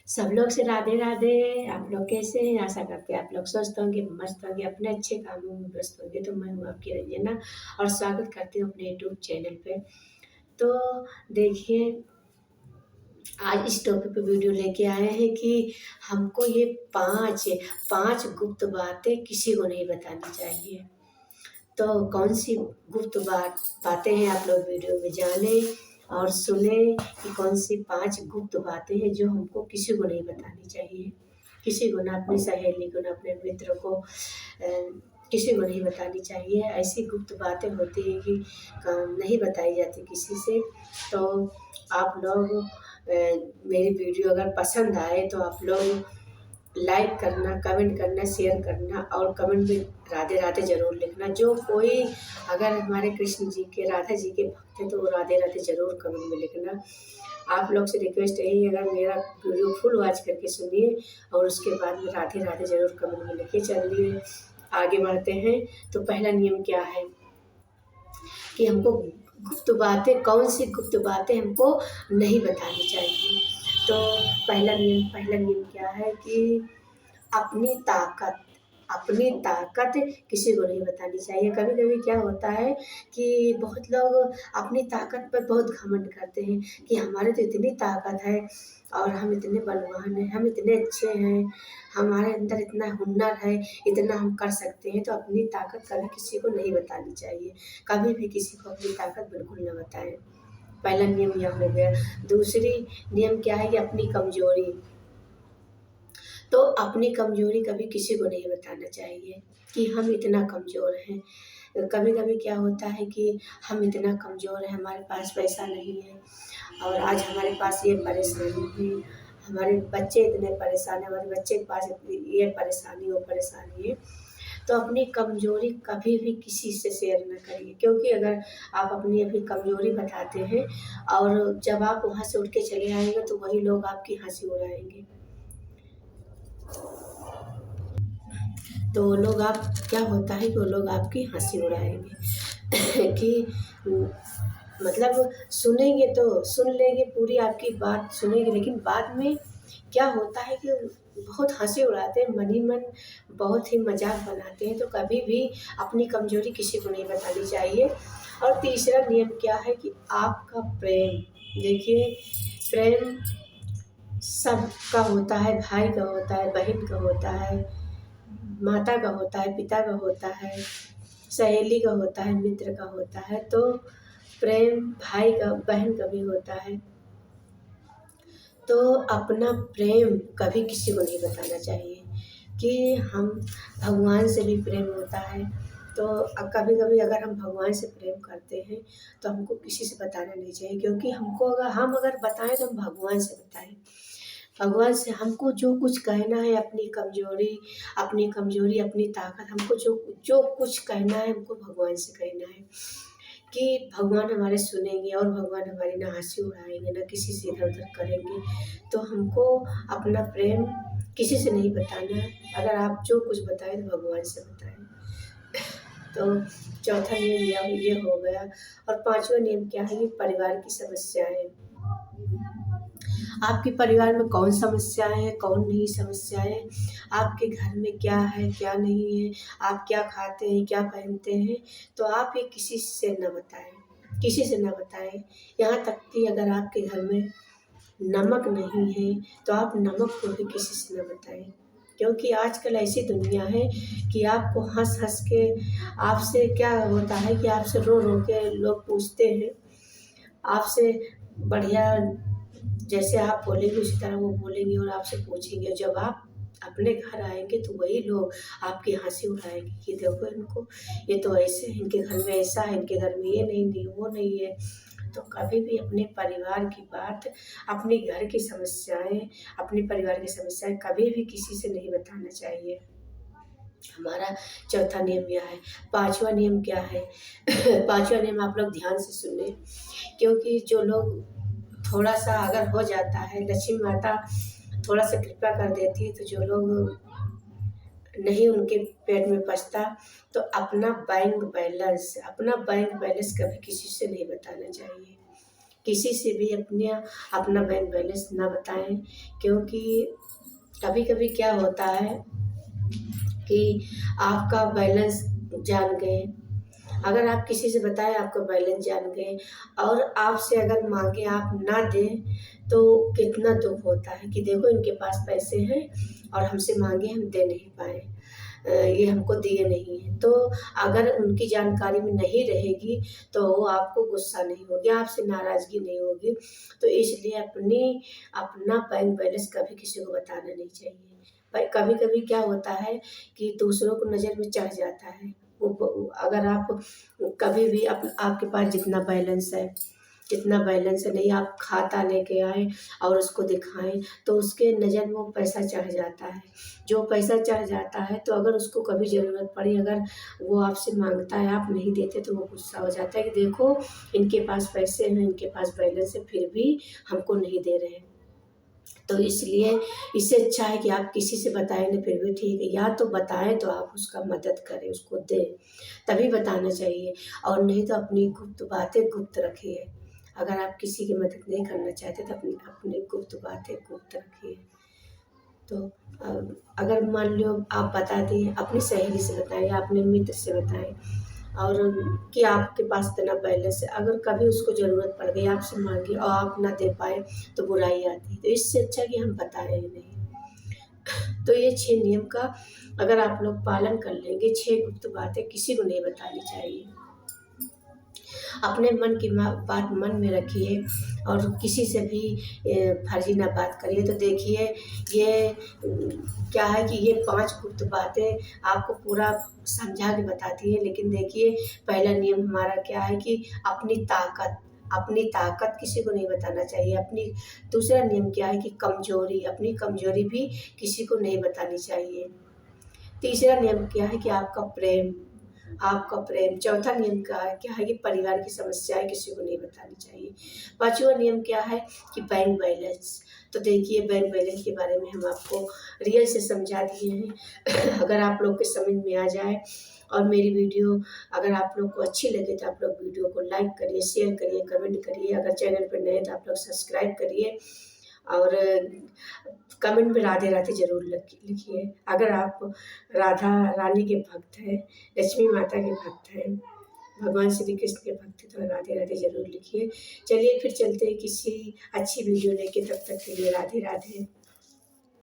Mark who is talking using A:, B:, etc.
A: सब लोग से राधे राधे। आप लोग कैसे हैं? आशा करते हैं आप लोग स्वस्थ होंगे, मस्त होंगे, अपने अच्छे कामों में व्यस्त होंगे। तो मैं हूँ आपकी रंजना और स्वागत करती हूँ अपने यूट्यूब चैनल पे। तो देखिए, आज इस टॉपिक पे वीडियो लेके आए हैं कि हमको ये पांच पांच गुप्त बातें किसी को नहीं बतानी चाहिए। तो कौन सी गुप्त बातें हैं, आप लोग वीडियो में जाने और सुने कि कौन सी पांच गुप्त बातें हैं जो हमको किसी को नहीं बतानी चाहिए। किसी को, ना अपनी सहेली को, ना अपने मित्र को, किसी को नहीं बतानी चाहिए। ऐसी गुप्त बातें होती हैं कि नहीं बताई जाती किसी से। तो आप लोग मेरी वीडियो अगर पसंद आए तो आप लोग लाइक करना, कमेंट करना, शेयर करना और कमेंट में राधे राधे ज़रूर लिखना। जो कोई अगर हमारे कृष्ण जी के, राधा जी के भक्त हैं तो वो राधे राधे ज़रूर कमेंट में लिखना। आप लोग से रिक्वेस्ट यही है, अगर मेरा वीडियो फुल वॉच करके सुनिए और उसके बाद में राधे राधे ज़रूर कमेंट में लिखिए। चलिए आगे बढ़ते हैं। तो पहला नियम क्या है कि हमको गुप्त बातें, कौन सी गुप्त बातें हमको नहीं बतानी चाहिए। तो पहला नियम क्या है कि अपनी ताकत अपनी ताकत किसी को नहीं बतानी चाहिए। कभी कभी क्या होता है कि बहुत लोग अपनी ताकत पर बहुत घमंड करते हैं कि हमारे तो इतनी ताकत है और हम इतने बलवान हैं, हम इतने अच्छे हैं, हमारे अंदर इतना हुनर है, इतना हम कर सकते हैं। तो अपनी ताकत कभी किसी को नहीं बतानी चाहिए। कभी भी किसी को अपनी ताकत बिल्कुल न बताएं। पहला नियम यह हो गया। दूसरी नियम क्या है कि अपनी कमजोरी, तो अपनी कमजोरी कभी किसी को नहीं बताना चाहिए कि हम इतना कमज़ोर हैं। कभी कभी क्या होता है कि हम इतना कमज़ोर हैं, हमारे पास पैसा नहीं है और आज हमारे पास ये परेशानी है, हमारे बच्चे इतने परेशान हैं, हमारे बच्चे के पास इतनी ये परेशानी, वो परेशानी है। तो अपनी कमज़ोरी कभी भी किसी से शेयर न करिए, क्योंकि अगर आप अपनी कमज़ोरी बताते हैं और जब आप वहाँ से उठ के चले आएंगे तो वही लोग आपकी हंसी उड़ाएंगे। तो वो लोग, आप क्या होता है कि वो लोग आपकी हंसी उड़ाएंगे कि मतलब सुनेंगे तो सुन लेंगे, पूरी आपकी बात सुनेंगे, लेकिन बाद में क्या होता है कि बहुत हंसी उड़ाते हैं, मन ही मन बहुत ही मजाक बनाते हैं। तो कभी भी अपनी कमजोरी किसी को नहीं बतानी चाहिए। और तीसरा नियम क्या है कि आपका प्रेम, देखिए प्रेम सबका होता है, भाई का होता है, बहन का होता है, माता का होता है, पिता का होता है, सहेली का होता है, मित्र का होता है। तो प्रेम भाई का, बहन का भी होता है। तो अपना प्रेम कभी किसी को नहीं बताना चाहिए कि हम, भगवान से भी प्रेम होता है। तो कभी कभी अगर हम भगवान से प्रेम करते हैं तो हमको किसी से बताना नहीं चाहिए, क्योंकि अगर बताएं तो हम भगवान से बताएं। भगवान से हमको जो कुछ कहना है, अपनी कमजोरी, अपनी ताकत, हमको जो जो कुछ कहना है हमको भगवान से कहना है कि भगवान हमारे सुनेंगे और भगवान हमारी ना हंसी उड़ाएंगे, ना किसी से इधर उधर करेंगे। तो हमको अपना प्रेम किसी से नहीं बताना है। अगर आप जो कुछ बताएं तो भगवान से बताएं। तो चौथा नियम ये हो गया। और पांचवा नियम क्या है कि परिवार की समस्याएं, आपके परिवार में कौन समस्याएं हैं, कौन नहीं समस्याएं, आपके घर में क्या है, क्या नहीं है, आप क्या खाते हैं, क्या पहनते हैं, तो आप ये किसी से न बताएं, किसी से न बताएं। यहाँ तक कि अगर आपके घर में नमक नहीं है तो आप नमक को भी किसी से न बताएं, क्योंकि आजकल ऐसी दुनिया है कि आपको हंस हंस के, आपसे क्या होता है कि आपसे रो रो के लोग पूछते हैं, आपसे बढ़िया जैसे आप बोलेंगे उसी तरह वो बोलेंगे और आपसे पूछेंगे। जब आप अपने घर आएंगे तो वही लोग आपकी हंसी उड़ाएंगे कि देखो इनको, ये तो ऐसे हैं, इनके घर में ऐसा है, इनके घर में ये नहीं वो नहीं है। तो कभी भी अपने परिवार की बात, अपने घर की समस्याएं, अपने परिवार की समस्याएं कभी भी किसी से नहीं बताना चाहिए। हमारा चौथा नियम यह है। पांचवा नियम क्या है पांचवा नियम आप लोग ध्यान से सुने, क्योंकि जो लोग थोड़ा सा अगर हो जाता है, लक्ष्मी माता थोड़ा सा कृपा कर देती है, तो जो लोग नहीं उनके पेट में पचता, तो अपना बैंक बैलेंस कभी किसी से नहीं बताना चाहिए। किसी से भी अपना बैंक बैलेंस ना बताएं, क्योंकि कभी कभी क्या होता है कि आपका बैलेंस जान गए, अगर आप किसी से बताएं आपका बैलेंस जान गए और आपसे अगर मांगे आप ना दें, तो कितना दुख होता है कि देखो इनके पास पैसे हैं और हमसे मांगे हम दे नहीं पाए, ये हमको दिए नहीं हैं। तो अगर उनकी जानकारी में नहीं रहेगी तो वो आपको गुस्सा नहीं होगी, आपसे नाराज़गी नहीं होगी। तो इसलिए अपना बैंक बैलेंस कभी किसी को बताना नहीं चाहिए। पर कभी-कभी क्या होता है कि दूसरों को नज़र में चढ़ जाता है। अगर आप कभी भी आपके पास जितना बैलेंस है नहीं, आप खाता लेके आए और उसको दिखाएं तो उसके नज़र में वो पैसा चढ़ जाता है। जो पैसा चढ़ जाता है तो अगर उसको कभी ज़रूरत पड़ी, अगर वो आपसे मांगता है आप नहीं देते, तो वो गुस्सा हो जाता है कि देखो इनके पास पैसे हैं, इनके पास बैलेंस है, फिर भी हमको नहीं दे रहे हैं। तो इसलिए इससे अच्छा है कि आप किसी से बताएंगे फिर भी ठीक है, या तो बताएं तो आप उसका मदद करें, उसको दें, तभी बताना चाहिए। और नहीं तो अपनी गुप्त बातें गुप्त रखिए। अगर आप किसी की मदद नहीं करना चाहते तो अपनी अपनी गुप्त बातें गुप्त रखिए। तो अगर मान लो आप बता दिए, अपनी सहेली से बताएं या अपने मित्र से बताएं और कि आपके पास इतना बैलेंस है, अगर कभी उसको ज़रूरत पड़ गई आपसे मांगी और आप ना दे पाए तो बुराई आती है। तो इससे अच्छा कि हम बताएं ही नहीं। तो ये 6 नियम का अगर आप लोग पालन कर लेंगे, 6 गुप्त बातें किसी को नहीं बतानी चाहिए। अपने मन की बात मन में रखिए और किसी से भी फर्जी ना बात करिए। तो देखिए ये क्या है कि ये 5 गुप्त बातें आपको पूरा समझा के बताती है। लेकिन देखिए पहला नियम हमारा क्या है कि अपनी ताकत किसी को नहीं बताना चाहिए। दूसरा नियम क्या है कि अपनी कमजोरी भी किसी को नहीं बतानी चाहिए। तीसरा नियम क्या है कि आपका प्रेम। चौथा नियम क्या है कि परिवार की समस्याएं किसी को नहीं बतानी चाहिए। पांचवा नियम क्या है कि बैंक बैलेंस। तो देखिए बैंक बैलेंस के बारे में हम आपको रियल से समझा दिए हैं। अगर आप लोग के समझ में आ जाए और मेरी वीडियो अगर आप लोग को अच्छी लगे तो आप लोग वीडियो को लाइक करिए, शेयर करिए, कमेंट करिए। अगर चैनल पर नए तो आप लोग सब्सक्राइब करिए और कमेंट में राधे राधे जरूर लिखिए। अगर आप राधा रानी के भक्त हैं, लक्ष्मी माता के भक्त हैं, भगवान श्री कृष्ण के भक्त हैं, तो राधे राधे जरूर लिखिए। चलिए फिर चलते हैं किसी अच्छी वीडियो लेके, तब तक के लिए राधे राधे।